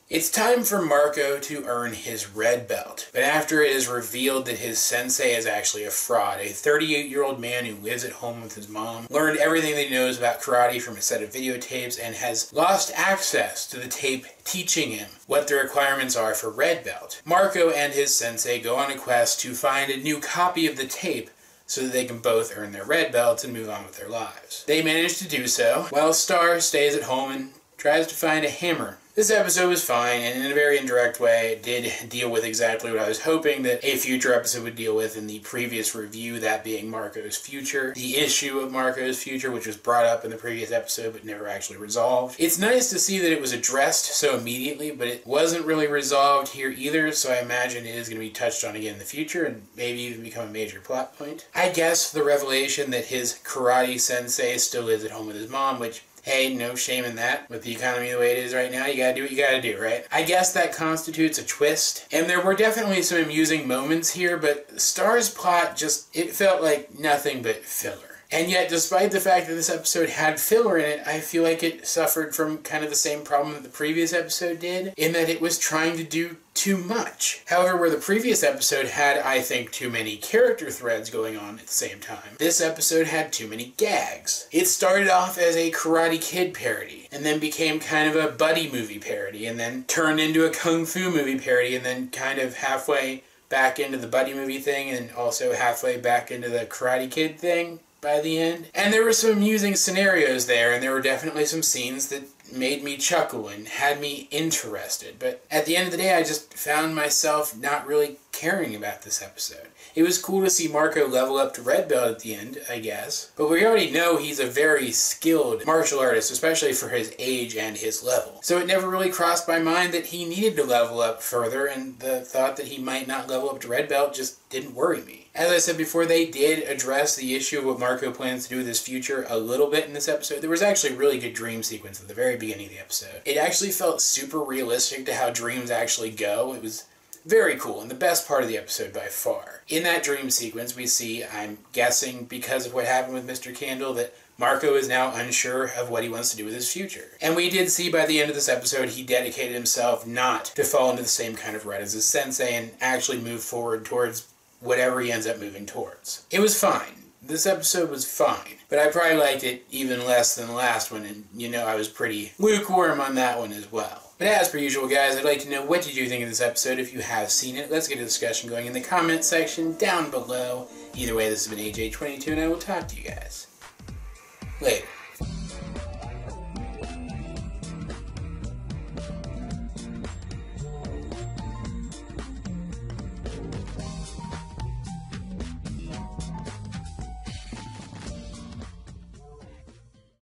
It's time for Marco to earn his red belt, but after it is revealed that his sensei is actually a fraud, a 38-year-old man who lives at home with his mom, learned everything that he knows about karate from a set of videotapes, and has lost access to the tape teaching him what the requirements are for red belt. Marco and his sensei go on a quest to find a new copy of the tape so that they can both earn their red belts and move on with their lives. They manage to do so, while Star stays at home and tries to find a hammer. This episode was fine, and in a very indirect way, it did deal with exactly what I was hoping that a future episode would deal with in the previous review, that being Marco's future. The issue of Marco's future, which was brought up in the previous episode but never actually resolved. It's nice to see that it was addressed so immediately, but it wasn't really resolved here either, so I imagine it is going to be touched on again in the future and maybe even become a major plot point. I guess the revelation that his karate sensei still lives at home with his mom, which, hey, no shame in that. With the economy the way it is right now, you gotta do what you gotta do, right? I guess that constitutes a twist. And there were definitely some amusing moments here, but Star's plot it felt like nothing but filler. And yet, despite the fact that this episode had filler in it, I feel like it suffered from kind of the same problem that the previous episode did, in that it was trying to do too much. However, where the previous episode had, I think, too many character threads going on at the same time, this episode had too many gags. It started off as a Karate Kid parody, and then became kind of a buddy movie parody, and then turned into a Kung Fu movie parody, and then kind of halfway back into the buddy movie thing, and also halfway back into the Karate Kid thing by the end. And there were some amusing scenarios there, and there were definitely some scenes that made me chuckle and had me interested. But at the end of the day, I just found myself not really caring about this episode. It was cool to see Marco level up to red belt at the end, I guess. But we already know he's a very skilled martial artist, especially for his age and his level. So it never really crossed my mind that he needed to level up further, and the thought that he might not level up to red belt just didn't worry me. As I said before, they did address the issue of what Marco plans to do with his future a little bit in this episode. There was actually a really good dream sequence at the very beginning of the episode. It actually felt super realistic to how dreams actually go. It was very cool, and the best part of the episode by far. In that dream sequence, we see, I'm guessing because of what happened with Mr. Candle, that Marco is now unsure of what he wants to do with his future. And we did see by the end of this episode, he dedicated himself not to fall into the same kind of rut as his sensei and actually move forward towards whatever he ends up moving towards. It was fine. This episode was fine, but I probably liked it even less than the last one, and you know I was pretty lukewarm on that one as well. But as per usual, guys, I'd like to know, what did you think of this episode if you have seen it? Let's get a discussion going in the comment section down below. Either way, this has been AJ22, and I will talk to you guys later.